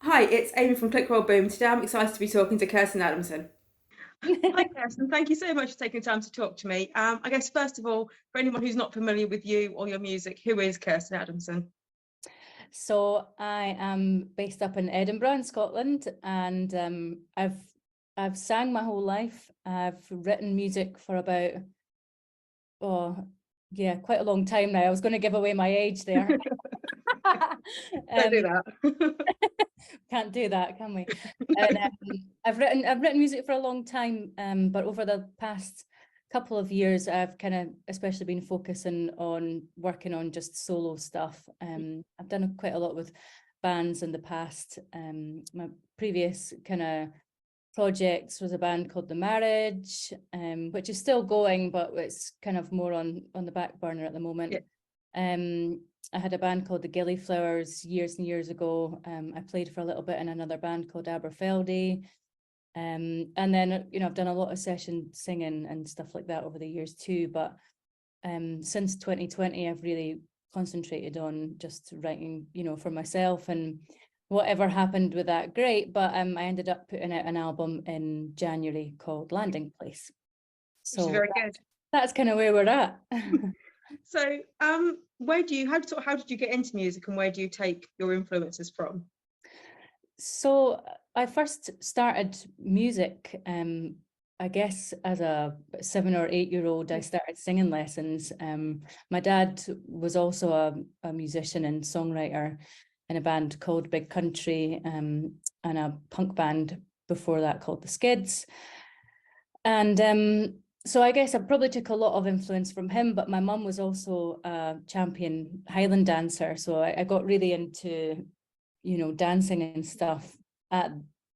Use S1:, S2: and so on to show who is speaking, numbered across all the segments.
S1: Hi, it's Amy from Click Roll Boom. Today I'm excited to be talking to Kirsten Adamson.
S2: Hi, Kirsten. Thank you so much for taking the time to talk to me. I guess, first of all, for anyone who's not familiar with you or your music, who is Kirsten Adamson?
S3: So I am based up in Edinburgh in Scotland, and I've sang my whole life. I've written music for about quite a long time now. I was going to give away my age there.
S2: Don't do that.
S3: Can't do that, can we? And I've written music for a long time, but over the past couple of years, I've kind of especially been focusing on working on just solo stuff. I've done quite a lot with bands in the past. My previous kind of projects was a band called The Marriage, which is still going, but it's kind of more on the back burner at the moment.
S2: Yeah.
S3: I had a band called the Gillyflowers years and years ago. I played for a little bit in another band called Aberfeldy. And then, I've done a lot of session singing and stuff like that over the years too. But since 2020, I've really concentrated on just writing, for myself, and whatever happened with that, great. But I ended up putting out an album in January called Landing Place.
S2: Which is
S3: So
S2: very good.
S3: that's kind of where we're at.
S2: So, how did you get into music, and where do you take your influences from?
S3: So I first started music, I guess as a 7 or 8 year old. I started singing lessons. My dad was also a musician and songwriter in a band called Big Country, and a punk band before that called the Skids. And so I guess I probably took a lot of influence from him, but my mum was also a champion Highland dancer. So I got really into, dancing and stuff at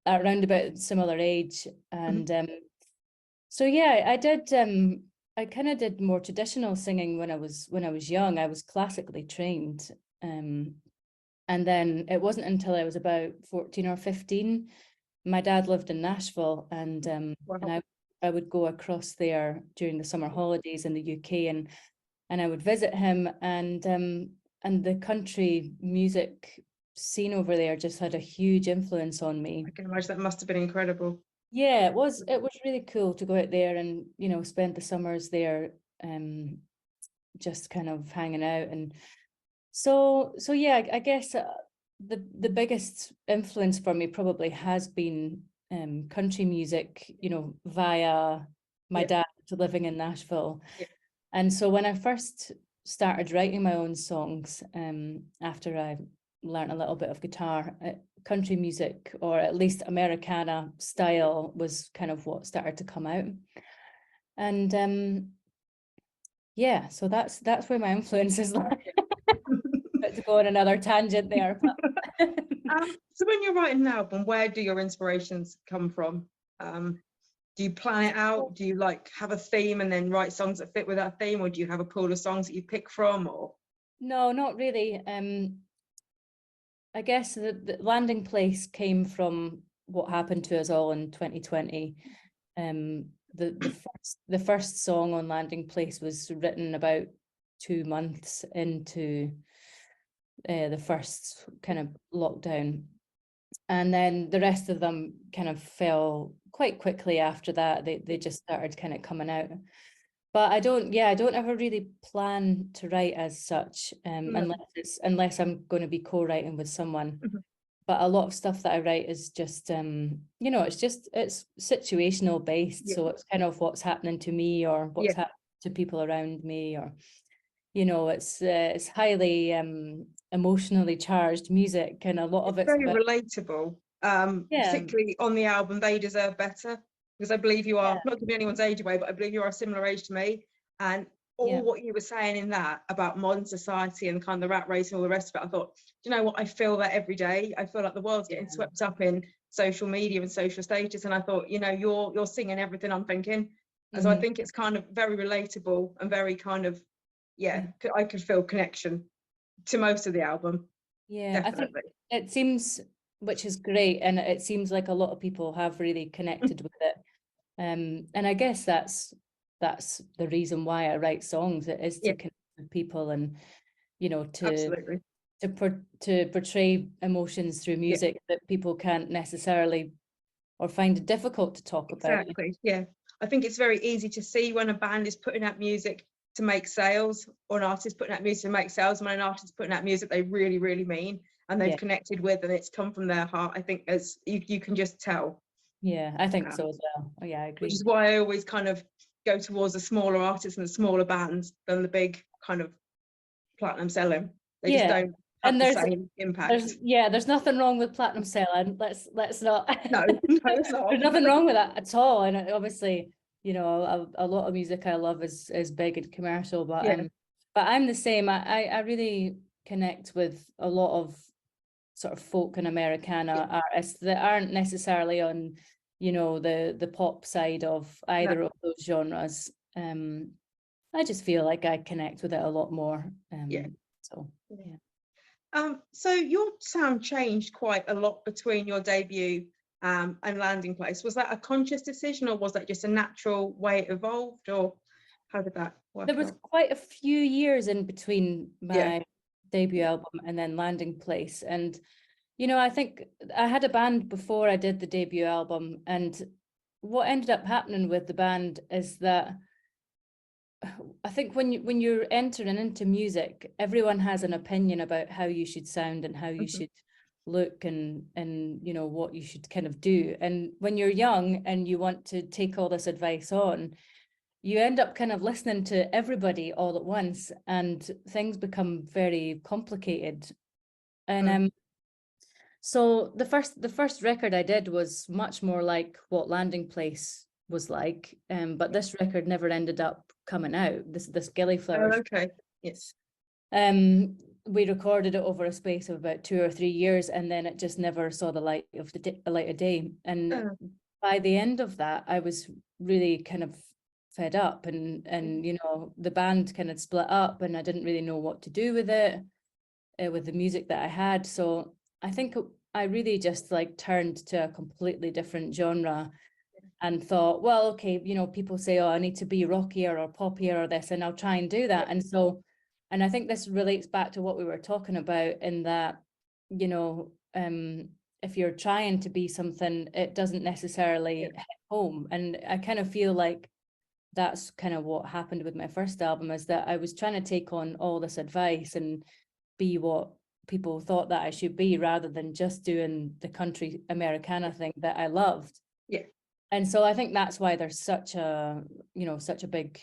S3: around about similar age. And so yeah, I kind of did more traditional singing when I was young. I was classically trained. And then it wasn't until I was about 14 or 15. My dad lived in Nashville, and
S2: Wow.
S3: and I would go across there during the summer holidays in the UK, and I would visit him, and the country music scene over there just had a huge influence on me.
S2: I can imagine that must have been incredible.
S3: Yeah, it was really cool to go out there and, spend the summers there, just kind of hanging out. And so yeah, I guess the biggest influence for me probably has been country music, via my dad living in Nashville.
S2: Yeah.
S3: And so when I first started writing my own songs, after I learned a little bit of guitar, country music, or at least Americana style, was kind of what started to come out. And yeah, so that's where my influences lie. To go on another tangent there.
S2: So when you're writing an album, where do your inspirations come from? Do you plan it out? Do you have a theme and then write songs that fit with that theme, or do you have a pool of songs that you pick from? Or
S3: No, not really. I guess the Landing Place came from what happened to us all in 2020. The first song on Landing Place was written about 2 months into the first kind of lockdown, and then the rest of them kind of fell quite quickly after that. They just started kind of coming out. But I don't ever really plan to write as such, unless I'm going to be co-writing with someone. But a lot of stuff that I write is just, it's situational based. So it's kind of what's happening to me, or what's happening to people around me, or, it's highly emotionally charged music, and a lot of it's
S2: very relatable. Particularly on the album They Deserve Better, because I believe you are, not giving anyone's age away, but I believe you are a similar age to me. And what you were saying in that about modern society and kind of the rat race and all the rest of it, I thought, do you know what, I feel that every day. I feel like the world's getting swept up in social media and social status, and I thought, you're singing everything I'm thinking. And so I think it's kind of very relatable and very kind of, I could feel connection to most of the album.
S3: Yeah, definitely. I think it seems, which is great, and it seems like a lot of people have really connected with it. And I guess that's the reason why I write songs. It is to connect with people, and to to portray emotions through music that people can't necessarily, or find it difficult to talk about.
S2: Exactly. Yeah, I think it's very easy to see when a band is putting out music to make sales, or an artist putting out music to make sales, when an artist putting out music they really, really mean and they've connected with, and it's come from their heart. I think as you can just tell.
S3: Yeah, I think so as well. Oh yeah, I agree.
S2: Which is why I always kind of go towards the smaller artists and the smaller bands than the big kind of platinum selling. They just don't have the same impact.
S3: There's nothing wrong with platinum selling. Let's not.
S2: No, it's not.
S3: There's nothing wrong with that at all. And obviously, you know, a lot of music I love is big and commercial, but I'm the same. I really connect with a lot of sort of folk and Americana artists that aren't necessarily on, you know, the pop side of either of those genres. I just feel like I connect with it a lot more.
S2: So your sound changed quite a lot between your debut and Landing Place. Was that a conscious decision, or was that just a natural way it evolved, or how did that work?
S3: There was quite a few years in between my debut album and then Landing Place, and you know, I think I had a band before I did the debut album, and what ended up happening with the band is that I think when you're entering into music, everyone has an opinion about how you should sound and how you should look, and you know what you should kind of do. And when you're young and you want to take all this advice on, you end up kind of listening to everybody all at once, and things become very complicated. And so the first record I did was much more like what Landing Place was like, but this record never ended up coming out. This Gillyflowers.
S2: Oh, okay. Yes.
S3: We recorded it over a space of about 2 or 3 years, and then it just never saw the light of day. And by the end of that, I was really kind of fed up, and you know, the band kind of split up, and I didn't really know what to do with it, with the music that I had. So I think I really just like turned to a completely different genre and thought, well, okay, you know, people say, oh, I need to be rockier or poppier or this, and I'll try and do that. And so, and I think this relates back to what we were talking about, in that, you know, if you're trying to be something, it doesn't necessarily hit home. And I kind of feel like that's kind of what happened with my first album, is that I was trying to take on all this advice and be what people thought that I should be, rather than just doing the country Americana thing that I loved.
S2: Yeah.
S3: And so I think that's why there's such a big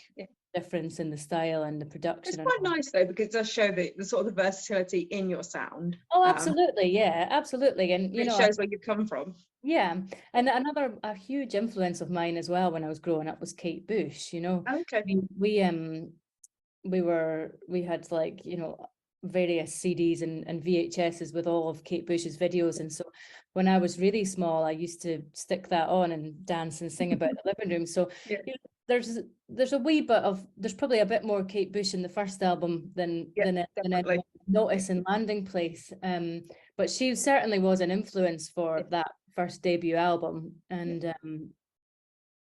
S3: difference in the style and the production.
S2: It's quite nice though, because it does show the sort of the versatility in your sound.
S3: Oh, absolutely. Absolutely. And you know,
S2: it shows where you've come from.
S3: Yeah. And a huge influence of mine as well when I was growing up was Kate Bush, you know.
S2: Okay.
S3: We had, like, you know, various CDs and VHSs with all of Kate Bush's videos, and so when I was really small, I used to stick that on and dance and sing about the living room. So you know, there's a wee bit of, there's probably a bit more Kate Bush in the first album than I notice in Landing Place, but she certainly was an influence for that first debut album. And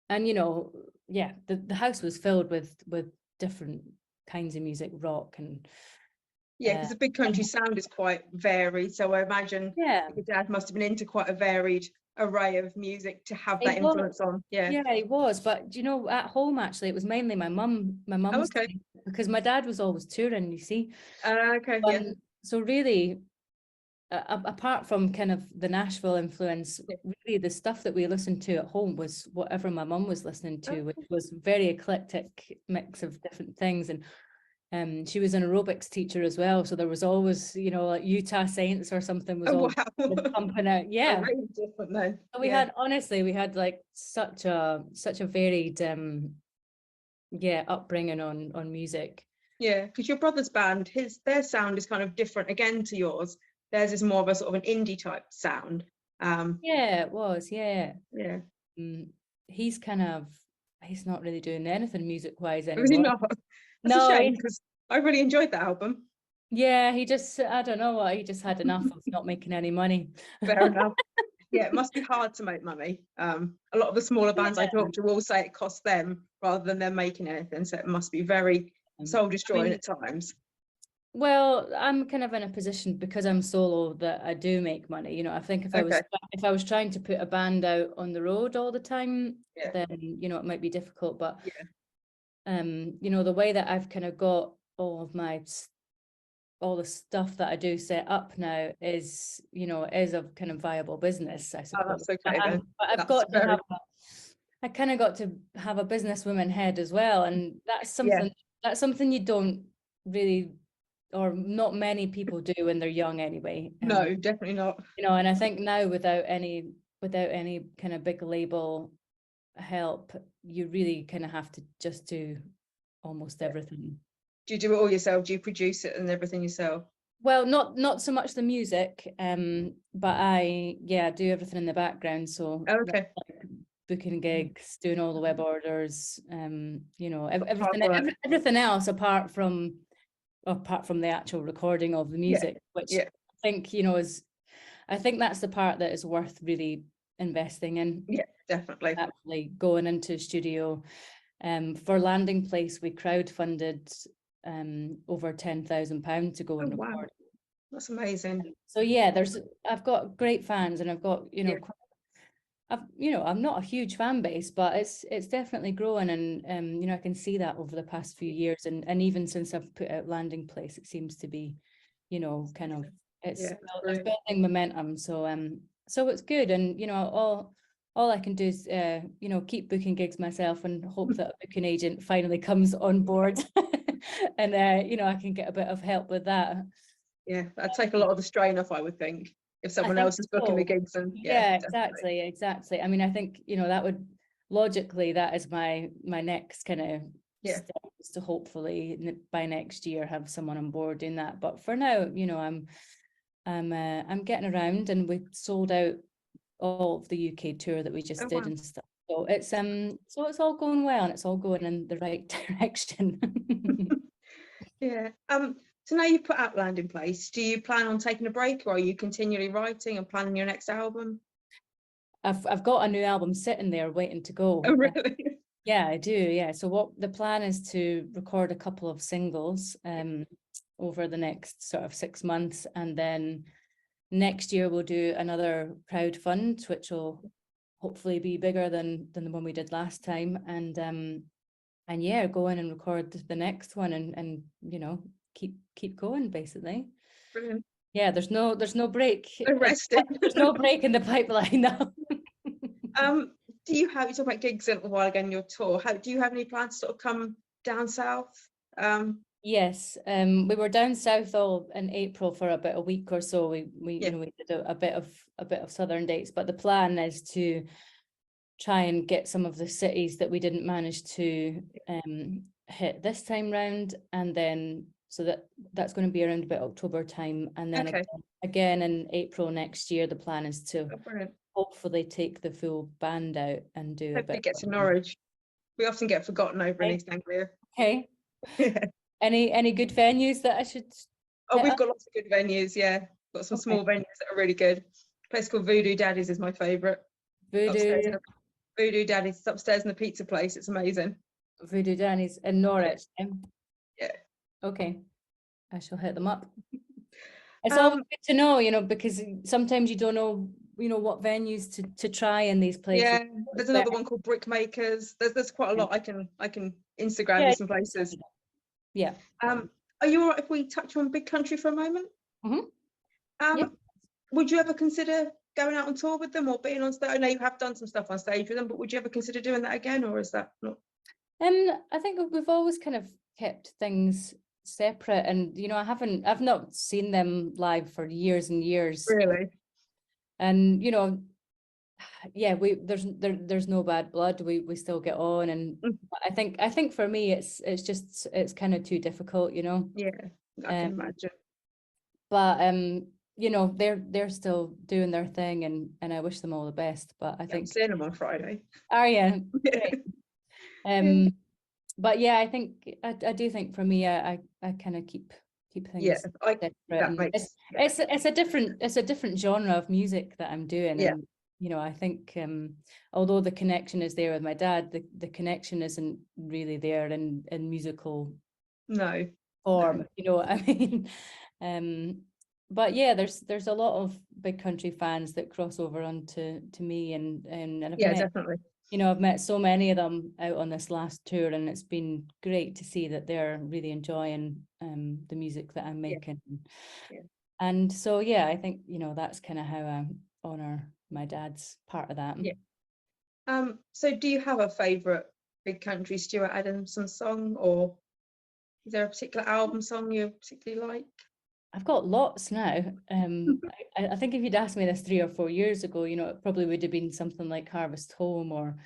S3: you know, the house was filled with different kinds of music, rock and
S2: because the big country sound is quite varied. So I imagine your dad must have been into quite a varied array of music to have that influence on. Yeah, he
S3: was. But you know, at home actually, it was mainly my mum. My mum was because my dad was always touring. You see. So really, apart from kind of the Nashville influence, really the stuff that we listened to at home was whatever my mum was listening to, which was very eclectic mix of different things. And she was an aerobics teacher as well, so there was always, you know, like Utah Saints or something was pumping out.
S2: Really different then.
S3: So we had like such a varied upbringing on music.
S2: Yeah, because your brother's band, their sound is kind of different again to yours. Theirs is more of a sort of an indie type sound.
S3: It was. He's not really doing anything music wise anymore.
S2: Really not. That's a shame, because I really enjoyed that album.
S3: Yeah, he just, I don't know what, he just had enough of not making any money.
S2: Fair enough. Yeah, it must be hard to make money. A lot of the smaller bands I talk to will say it costs them rather than them making anything, so it must be very soul destroying at times.
S3: Well, I'm kind of in a position because I'm solo that I do make money. You know, I think if I was trying to put a band out on the road all the time, then, you know, it might be difficult. But you know, the way that I've kind of got all the stuff that I do set up now is, you know, is a kind of viable business, I suppose.
S2: That's okay then.
S3: But I've got to have I kind of got to have a businesswoman head as well, and that's something you don't really, or not many people do when they're young anyway.
S2: No, definitely not.
S3: You know, and I think now without any kind of big label help, you really kind of have to just do almost everything.
S2: Do you do it all yourself? Do you produce it and everything yourself?
S3: Well, not so much the music, but I do everything in the background. So
S2: okay.
S3: Like booking gigs, doing all the web orders, you know, everything else apart from the actual recording of the music, which I think, you know, I think that's the part that is worth really investing in.
S2: Yeah, definitely.
S3: Actually going into studio. For Landing Place, we crowdfunded over £10,000 to go and record.
S2: Wow. That's amazing.
S3: So yeah, I've got great fans, and I've got, you know, I'm not a huge fan base, but it's definitely growing, and you know, I can see that over the past few years, and even since I've put out Landing Place, it seems to be, you know, kind of it's building momentum. So it's good, and you know, all I can do is you know, keep booking gigs myself and hope that a booking agent finally comes on board, and you know, I can get a bit of help with that.
S2: Yeah, that'd take a lot of the strain off, I would think. If someone else is booking the gigs, and
S3: exactly. I mean, I think, you know, that would logically, that is my next kind of step, is to hopefully by next year have someone on board doing that. But for now, you know, I'm getting around, and we sold out all of the UK tour that we just did and stuff. So it's all going well, and it's all going in the right direction.
S2: So now you've put out Landing Place, do you plan on taking a break, or are you continually writing and planning your next album?
S3: I've got a new album sitting there waiting to go.
S2: Oh, really?
S3: Yeah, I do. Yeah. So what the plan is to record a couple of singles over the next sort of 6 months, and then next year we'll do another crowdfund, which will hopefully be bigger than the one we did last time, and yeah, go in and record the next one, and you know, keep going, basically.
S2: Brilliant.
S3: Yeah, there's no break.
S2: No resting.
S3: There's no break in the pipeline now.
S2: Do you talk about gigs a little while ago in your tour? Do you have any plans to sort of come down south?
S3: Yes, we were down south all in April for about a week or so. We you know, we did a bit of southern dates, but the plan is to try and get some of the cities that we didn't manage to hit this time round, and then so that's going to be around about October time, and then again in April next year. The plan is to hopefully take the full band out and do a bit.
S2: Get to Norwich. We often get forgotten over in East Anglia.
S3: Okay. Any good venues that I should?
S2: Oh, we've got lots of good venues. Yeah, got some small venues that are really good. A place called Voodoo Daddies is my favourite. Voodoo Daddies, upstairs in the pizza place. It's amazing.
S3: Voodoo Daddies in Norwich.
S2: Yeah.
S3: Okay, I shall hit them up. It's always good to know, you know, because sometimes you don't know, you know, what venues to try in these places.
S2: Yeah, there's another one called Brickmakers. There's quite a lot. I can Instagram you some places.
S3: Yeah.
S2: Are you all right if we touch on Big Country for a moment? Would you ever consider going out on tour with them or being on stage? I know you have done some stuff on stage with them, but would you ever consider doing that again, or is that not?
S3: I think we've always kind of kept things separate, and you know, I've not seen them live for years and years.
S2: Really?
S3: And you know, yeah, there's no bad blood. We still get on, and I think for me it's kind of too difficult, you know.
S2: Yeah, I can imagine.
S3: But you know, they're still doing their thing, and I wish them all the best. But I think
S2: I'm seeing them on Friday.
S3: Are you? But yeah, I think I do think for me, I kind of keep things separate. It's a different genre of music that I'm doing. And, you know, I think although the connection is there with my dad, the connection isn't really there in musical form,
S2: No.
S3: you know what I mean? But yeah, there's a lot of Big Country fans that cross over onto me, and I've
S2: Yeah,
S3: met,
S2: definitely.
S3: you know, I've met so many of them out on this last tour, and it's been great to see that they're really enjoying the music that I'm making.
S2: Yeah.
S3: And so yeah, I think, you know, that's kind of how I honor my dad's part of that.
S2: Yeah. So do you have a favorite Big Country Stuart Adamson song, or is there a particular album song you particularly like?
S3: I've got lots now. I think if you'd asked me this 3 or 4 years ago, you know, it probably would have been something like Harvest Home, or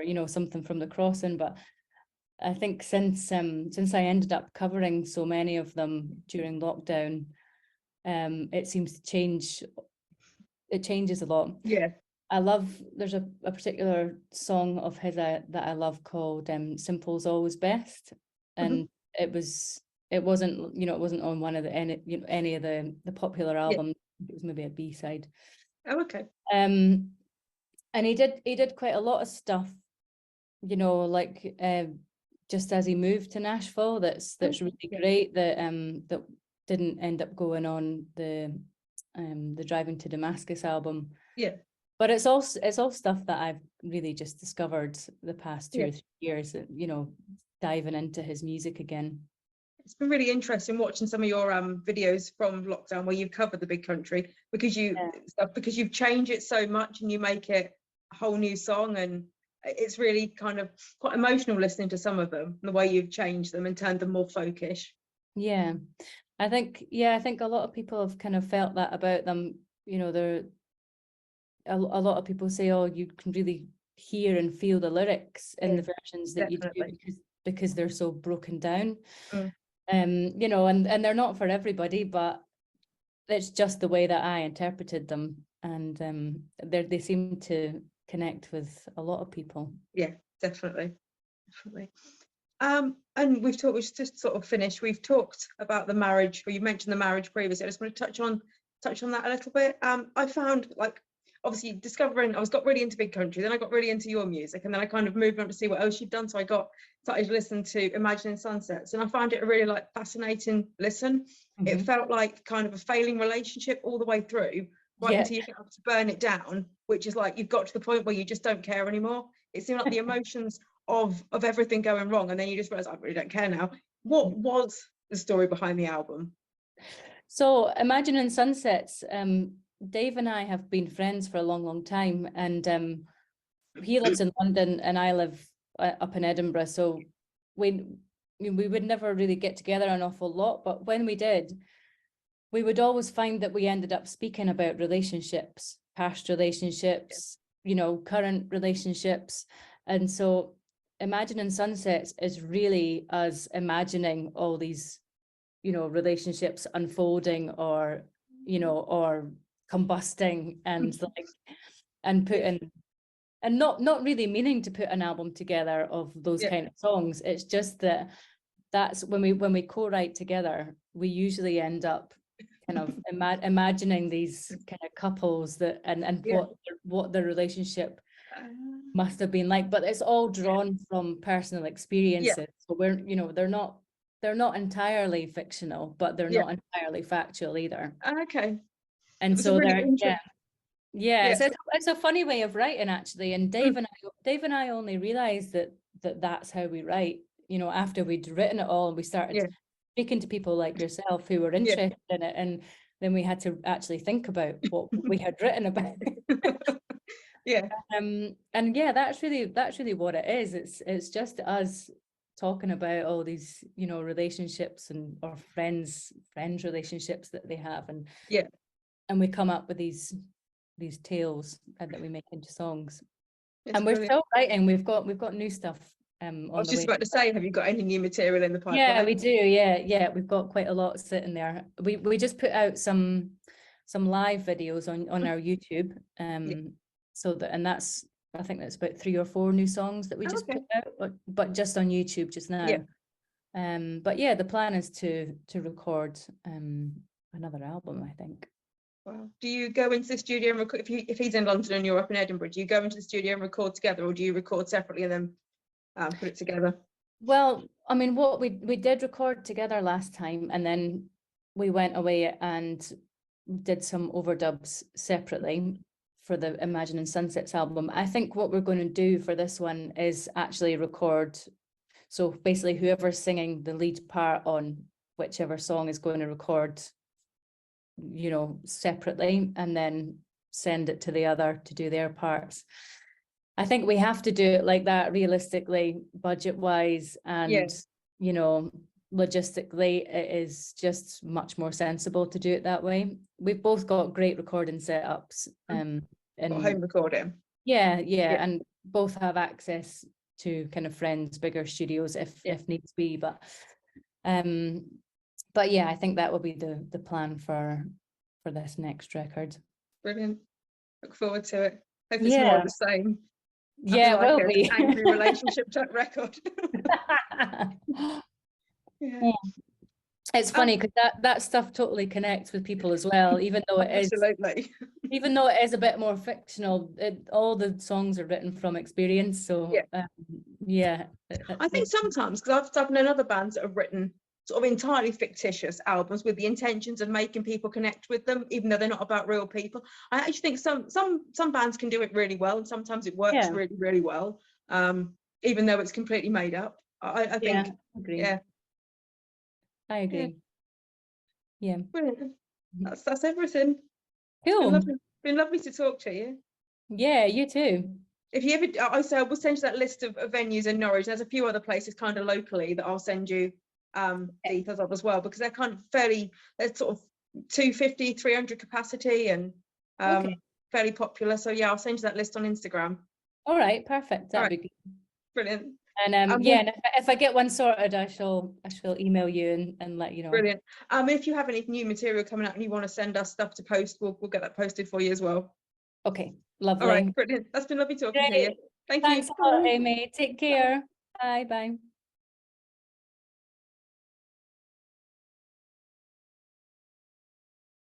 S3: you know, something from The Crossing. But I think since I ended up covering so many of them during lockdown, it seems to change. It changes a lot.
S2: Yeah.
S3: There's a particular song of his that I love called Simple's Always Best, and it wasn't, you know, it wasn't on one of the any of the popular albums. It was maybe a B-side.
S2: Oh, okay.
S3: And he did quite a lot of stuff, you know, like just as he moved to Nashville, that's really great, that that didn't end up going on the Driving to Damascus album.
S2: Yeah.
S3: But it's all stuff that I've really just discovered the past 2 or 3 years, you know, diving into his music again.
S2: It's been really interesting watching some of your videos from lockdown where you've covered the Big Country, because you've changed it so much and you make it a whole new song, and it's really kind of quite emotional listening to some of them, the way you've changed them and turned them more folkish.
S3: Yeah, I think a lot of people have kind of felt that about them. You know, a lot of people say, oh, you can really hear and feel the lyrics in the versions that you do, because they're so broken down. You know, and they're not for everybody, but it's just the way that I interpreted them, and they seem to connect with a lot of people.
S2: Yeah, definitely. And we've just sort of finished. We've talked about the marriage, or you mentioned the marriage previously. I just want to touch on that a little bit. I found, like, obviously discovering, I got really into Big Country, then I got really into your music, and then I kind of moved on to see what else you'd done. So I started to listen to Imagining Sunsets, and I found it a really fascinating listen. It felt like kind of a failing relationship all the way through, right until you get up to Burn It Down, which is like you've got to the point where you just don't care anymore. It seemed like the emotions of everything going wrong, and then you just realize, I really don't care now. What was the story behind the album?
S3: So Imagining Sunsets, Dave and I have been friends for a long time, and he lives in London and I live up in Edinburgh, so we would never really get together an awful lot, but when we did, we would always find that we ended up speaking about relationships, past relationships, you know, current relationships. And so Imagining Sunsets is really us imagining all these, you know, relationships unfolding, or, you know, or combusting, and like, and putting, and not really meaning to put an album together of those kind of songs. It's just that's when we co-write together, we usually end up kind of imagining these kind of couples that and what their relationship must have been like, but it's all drawn from personal experiences. So we're, you know, they're not entirely fictional, but they're not entirely factual either.
S2: Okay.
S3: And so really it's a funny way of writing, actually. And Dave and I only realized that's how we write, you know, after we'd written it all and we started speaking to people like yourself who were interested in it, and then we had to actually think about what we had written about. And that's really what it is. It's just us talking about all these, you know, relationships or friends relationships that they have, and we come up with these tales that we make into songs. And we're still writing. We've got new stuff on
S2: I was just about to say, have you got any new material in the pipeline?
S3: Yeah, we do. Yeah, we've got quite a lot sitting there. We just put out some live videos on our YouTube. So that's, I think that's about 3 or 4 new songs that we just put out, but just on YouTube just now. But yeah, the plan is to record another album, I think.
S2: Wow. Do you go into the studio and record, if he's in London and you're up in Edinburgh, do you go into the studio and record together, or do you record separately and then put it together?
S3: Well, I mean, what we did record together last time, and then we went away and did some overdubs separately for the Imagining Sunsets album. I think what we're going to do for this one is actually record. So basically, whoever's singing the lead part on whichever song is going to record, you know, separately, and then send it to the other to do their parts. I think we have to do it like that realistically, budget-wise, and you know, logistically, it is just much more sensible to do it that way. We've both got great recording setups, and
S2: home recording.
S3: Yeah, and both have access to kind of friends' bigger studios if needs be. But yeah, I think that will be the plan for this next record.
S2: Brilliant. Look forward to it. Hope it's more of the same.
S3: Yeah, it will be.
S2: Angry relationship type record.
S3: It's funny because that stuff totally connects with people as well, even though it is
S2: absolutely.
S3: Even though it is a bit more fictional, all the songs are written from experience. So
S2: I think sometimes, because I've known other bands that have written sort of entirely fictitious albums with the intentions of making people connect with them, even though they're not about real people. I actually think some bands can do it really well, and sometimes it works really, really well, even though it's completely made up. I think,
S3: I agree. Yeah.
S2: Brilliant. That's everything.
S3: Cool.
S2: It's been lovely to talk to you.
S3: Yeah, you too.
S2: If you ever, I will send you that list of venues in Norwich. There's a few other places kind of locally that I'll send you details of as well, because they're kind of they're sort of 250, 300 capacity, and fairly popular. So yeah, I'll send you that list on Instagram.
S3: All right, perfect. That'd be good.
S2: Brilliant.
S3: And and if I get one sorted, I shall email you and let you know.
S2: Brilliant. If you have any new material coming out and you want to send us stuff to post, we'll get that posted for you as well.
S3: Okay, lovely.
S2: All right, brilliant. That's been lovely talking to you.
S3: Thanks a lot, Amy. Take care. Bye.